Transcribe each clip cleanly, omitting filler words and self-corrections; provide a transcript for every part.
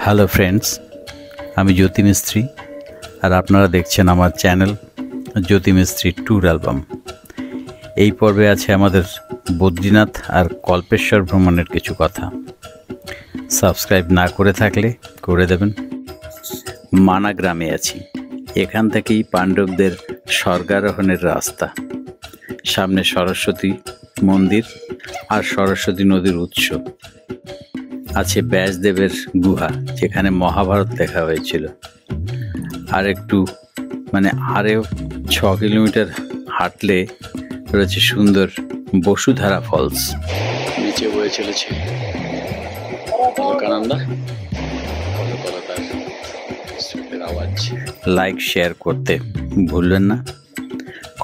Hello friends, আমি জ্যোতি মিস্ত্রি আর আপনারা দেখছেন আমার চ্যানেল জ্যোতি মিস্ত্রি ট্যুর অ্যালবাম। এই পর্বে আছে আমাদের বদ্রীনাথ আর কল্পেশ্বর ভ্রমণের কিছু কথা। সাবস্ক্রাইব না করে থাকলে করে দেবেন। মানা গ্রামে আছি। এখান থেকেই পাণ্ডবদের স্বর্গারোহণের রাস্তা। সামনে সরস্বতী মন্দির আর সরস্বতী নদীর উৎস। আছে ব্যাসদেবের গুহা, যেখানে মহাভারত লেখা হয়েছিল। আর একটু আরও 6 কিলোমিটার হাঁটলে রয়েছে সুন্দর বসুধারা ফলস। নিচে বয়ে চলেছে অলকানন্দা। আওয়াজ। লাইক শেয়ার করতে ভুলবেন না,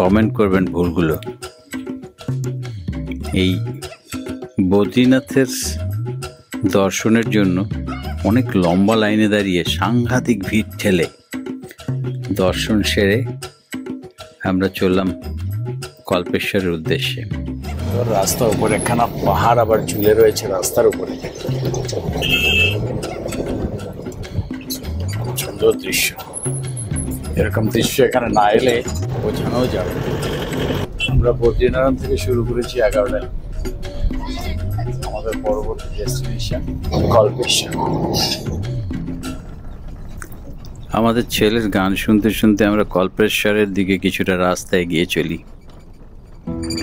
কমেন্ট করবেন ভুলগুলো। এই বদ্রীনাথের দর্শনের জন্য অনেক লম্বা লাইনে দাঁড়িয়ে সাংঘাতিক ভিড় ঠেলে দর্শন সেরে আমরা চললাম কল্পেশ্বরের উদ্দেশ্যে। রাস্তার উপরে একখানা পাহাড় আবার ঝুলে রয়েছে রাস্তার উপরে। সুন্দর দৃশ্য। এরকম দৃশ্য এখানে না এলে বোঝানো যাবে। আমরা বদ্রীনারায়ণ থেকে শুরু করেছি 11টায়। আমাদের পরবর্তী ডেস্টিনেশন কল্পেশ্বর। আমাদের ছেলের গান শুনতে শুনতে আমরা কল্পেশ্বরের দিকে কিছুটা রাস্তা এগিয়ে চলি।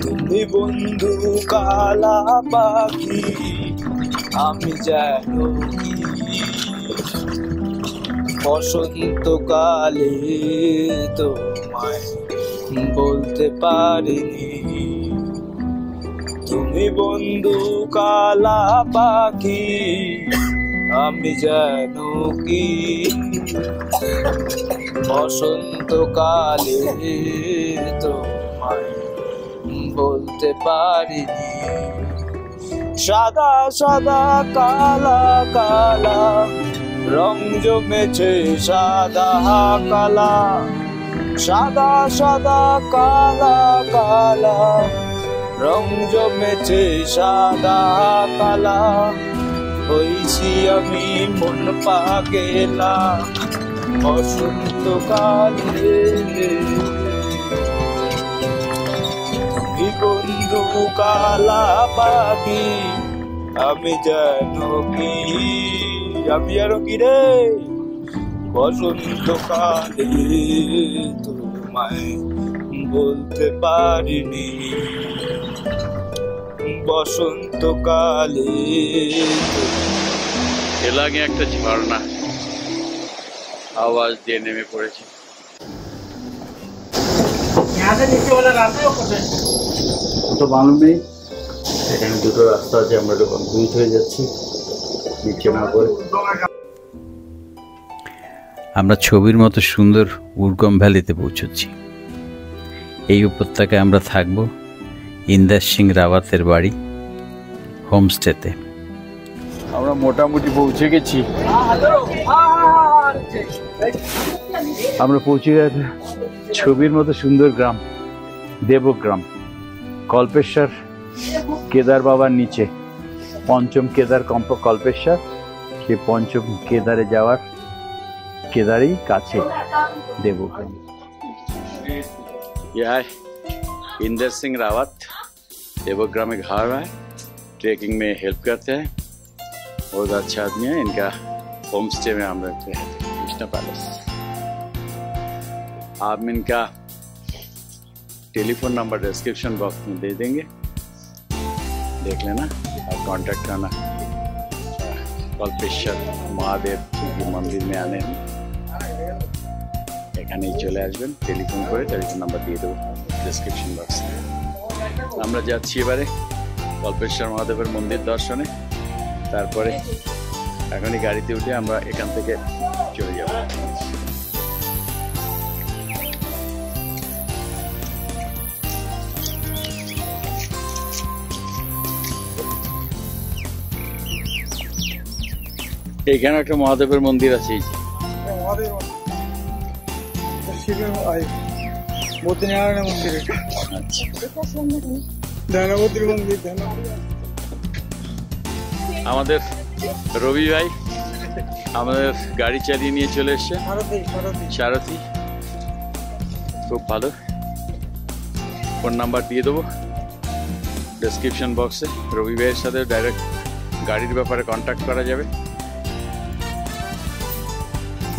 তুমি বন্ধু কালা পাখি, আমি জানো কি বসন্তকালে তোমায় বলতে পারিনি। তুমি বন্ধু কালা পাখি, আমি জানো কি বসন্তকালে তোমায় বলতে পারিনি। সাদা সাদা কালা কালা রং জমেছে, সাদা কালা সাদা সাদা কালা কালা রং জমেছে, সাদা কালা হইছি আমি মন পাগেলা বসন্তকালে। বন্ধু কালা পাখি, আমি জানো কি, আমি জানো কি রে বসন্তকালে তোমায় বলতে পারিনি। বসন্তকালে এলাকে একটা ঝর্ণা আওয়াজ দিয়ে নেমে পড়েছে। তো মালুম নেই, এখানে দুটো রাস্তা আছে। আমরা একটু কনফিউজ হয়ে যাচ্ছি নিচে না করে। আমরা ছবির মতো সুন্দর উর্গম ভ্যালিতে পৌঁছচ্ছি। এই উপত্যকায় আমরা থাকব ইন্দার সিং রাওয়াতের বাড়ি হোমস্টেতে। আমরা মোটামুটি পৌঁছে গেছি। আমরা পৌঁছে গেছি ছবির মতো সুন্দর গ্রাম দেবগ্রাম। কল্পেশ্বর কেদার বাবার নিচে পঞ্চম কেদার কল্পেশ্বর। সে পঞ্চম কেদারে যাওয়ার केदारी काछे देवग्राम। यह है इंदर सिंह रावत, देवग्राम में घर है। ट्रेकिंग में हेल्प करते हैं, बहुत अच्छा आदमी है। इनका होम स्टे में हम रहते हैं कृष्णा पैलेस। आप इनका टेलीफोन नंबर डिस्क्रिप्शन बॉक्स में दे देंगे, देख लेना और कांटेक्ट करना। कल्पेश्वर महादेव मंदिर में आने এখানেই চলে আসবেন। টেলিফোন করে টেলিফোন নাম্বার দিয়ে দেবো ডেসক্রিপশন বক্সে। আমরা যাচ্ছি এবারে কল্পেশ্বর মহাদেবের মন্দির দর্শনে। তারপরে এখনই গাড়িতে উঠে আমরা এখান থেকে চলে যাব। এখানে একটা মহাদেবের মন্দির আছে। বদ্রীনারায়ণ মন্দির। ধ্যানবদ্রী মন্দির। আমাদের রবি ভাই আমাদের গাড়ি চালিয়ে নিয়ে চলে এসছে সারথি, খুব ভালো। ফোন নাম্বার দিয়ে দেবো ডেসক্রিপশন বক্সে। রবি ভাইয়ের সাথে ডাইরেক্ট গাড়ির ব্যাপারে কন্ট্যাক্ট করা যাবে।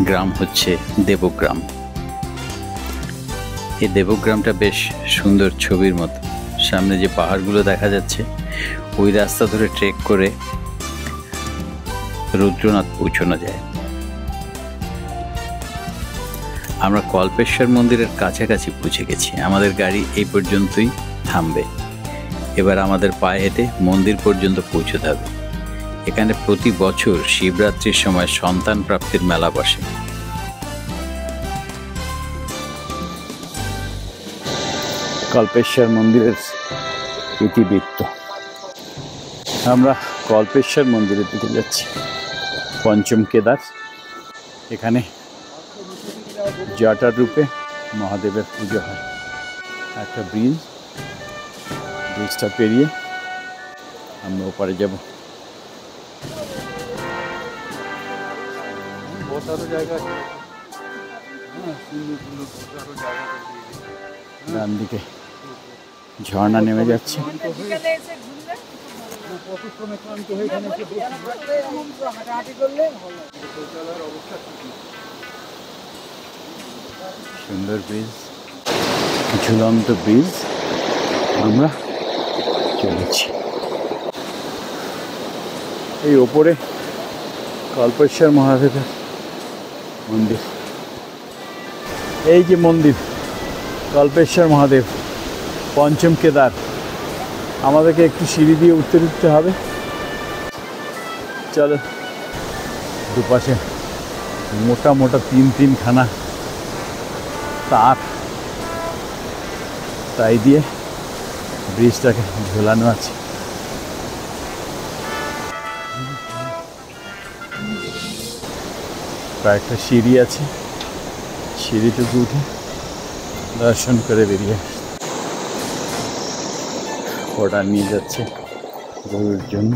গ্রাম হচ্ছে দেবগ্রাম। এই দেবগ্রামটা বেশ সুন্দর ছবির মতো। সামনে যে পাহাড়গুলো দেখা যাচ্ছে ওই রাস্তা ধরে ট্রেক করে রুদ্রনাথ পৌঁছানো যায়। আমরা কল্পেশ্বর মন্দিরের কাছাকাছি পৌঁছে গেছি। আমাদের গাড়ি এই পর্যন্তই থামবে। এবার আমাদের পায়ে হেঁটে মন্দির পর্যন্ত পৌঁছতে হবে। এখানে প্রতি বছর শিবরাত্রির সময় সন্তান প্রাপ্তির মেলা বসে। কল্পেশ্বর মন্দিরের ইতিবৃত্ত। আমরা কল্পেশ্বর মন্দিরের দিকে যাচ্ছি। পঞ্চম কেদার, এখানে জটার রূপে মহাদেবের পুজো হয়। একটা ব্রিজটা পেরিয়ে আমরা ওপারে যাব। ডান দিকে ঝর্ণা নেমে যাচ্ছে। সুন্দর ব্রিজ, ঝুলন্ত ব্রিজ আমরা চলেছি। এই ওপরে কল্পেশ্বর মহাদেবের মন্দির। এই যে মন্দির কল্পেশ্বর মহাদেব, পঞ্চম কেদার। আমাদেরকে একটু সিঁড়ি দিয়ে উঠতে হবে। চলো, দুপাশে মোটা মোটা তিনখানা তার, তাই দিয়ে ব্রিজটাকে ঝোলানো আছে। কয়েকটা সিঁড়ি আছে, সিঁড়িটুকু উঠে দর্শন করে বেরিয়ে ওটা নিয়ে যাচ্ছে গরুর জন্য।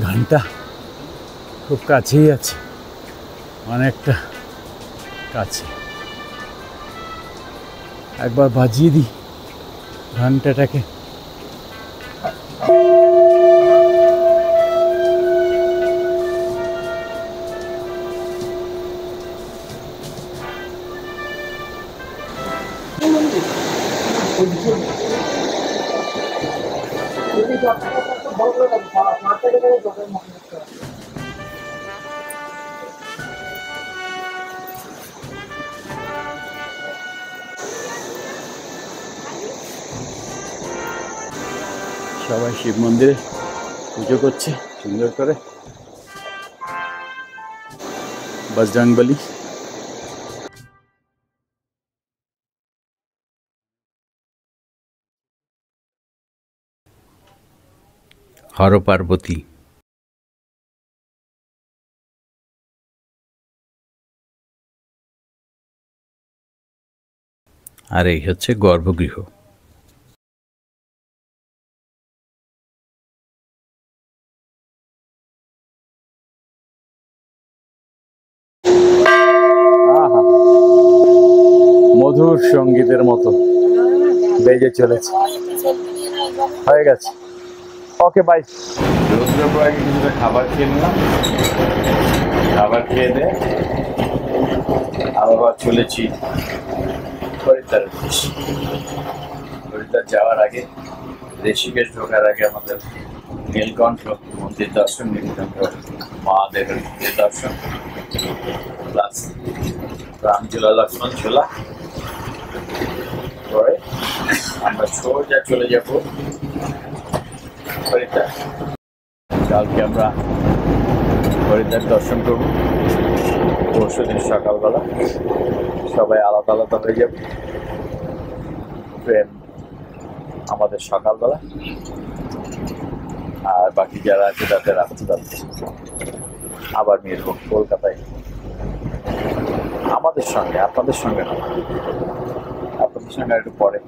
ঘন্টা খুব কাছেই আছে, অনেকটা কাছে। একবার বাজিয়ে দিই ঘন্টাটাকে। সবাই শিব মন্দিরে পুজো করছে সুন্দর করে। বজরংবলী। হর পার্বতী। আর এই হচ্ছে গর্ভগৃহ। মধুর সঙ্গীতের মতো বেজে চলেছে। হয়ে গেছে, ওকে বাই। রুদ্রপ্রয়াগে কিছুটা খাবার খেয়ে নিলাম। খাবার খেয়ে দে আবার চলেছি হরিদ্বার। হরিদ্বার যাওয়ার আগে, ঋষিকেশ ঢোকার আগে আমাদের নীলকণ্ঠ মন্দির দর্শন, নীলকণ্ঠ মহাদেবের মন্দির দর্শন, প্লাস রামঝোলা লক্ষ্মণ ঝোলা। পরে আমরা সোজা চলে যাব হরিদ্বার। কালকে আমরা হরিদ্বার দর্শন করব। পরশু দিন সকালবেলা সবাই আলাদা আলাদা হয়ে যাব। ট্রেন আমাদের সকালবেলা, আর বাকি যারা আছে তাদের রাত্রিবেলা আবার মিলব কলকাতায় আমাদের সঙ্গে। আপনাদের সঙ্গে না, আপনাদের সঙ্গে একটু পরে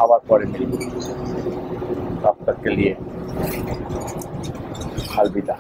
আবার পরে মিলব। के लिए अलविदा।